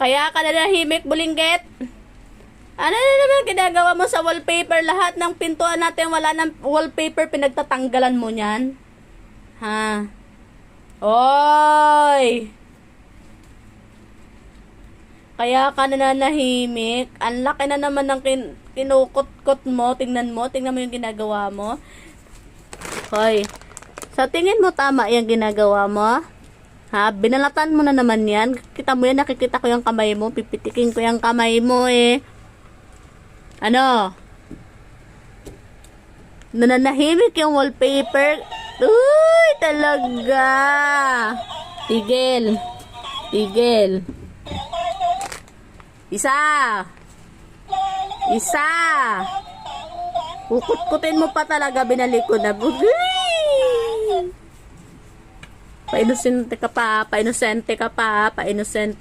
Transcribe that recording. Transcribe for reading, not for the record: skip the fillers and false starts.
Kaya ka na nahimik, Bulinggit? Ano na naman ginagawa mo sa wallpaper? Lahat ng pintuan natin wala ng wallpaper, pinagtatanggalan mo niyan? Ha? Oy! Kaya ka na nanahimik. Ang laki na naman ng kinukot-kot mo. Tingnan mo yung ginagawa mo. Hoy, sa tingin mo tama yung ginagawa mo? Ha? Binalatan mo na naman yan. Kita mo yan, nakikita ko yung kamay mo. Pipitikin ko yung kamay mo eh. Ano? Nananahimik yung wallpaper. Uy, talaga. Tigil. Tigil. Isa. Isa. Kukut-kutin mo pa talaga, binalik ko na. Pa-inosente ka pa, pa-inosente ka pa, pa-inosente.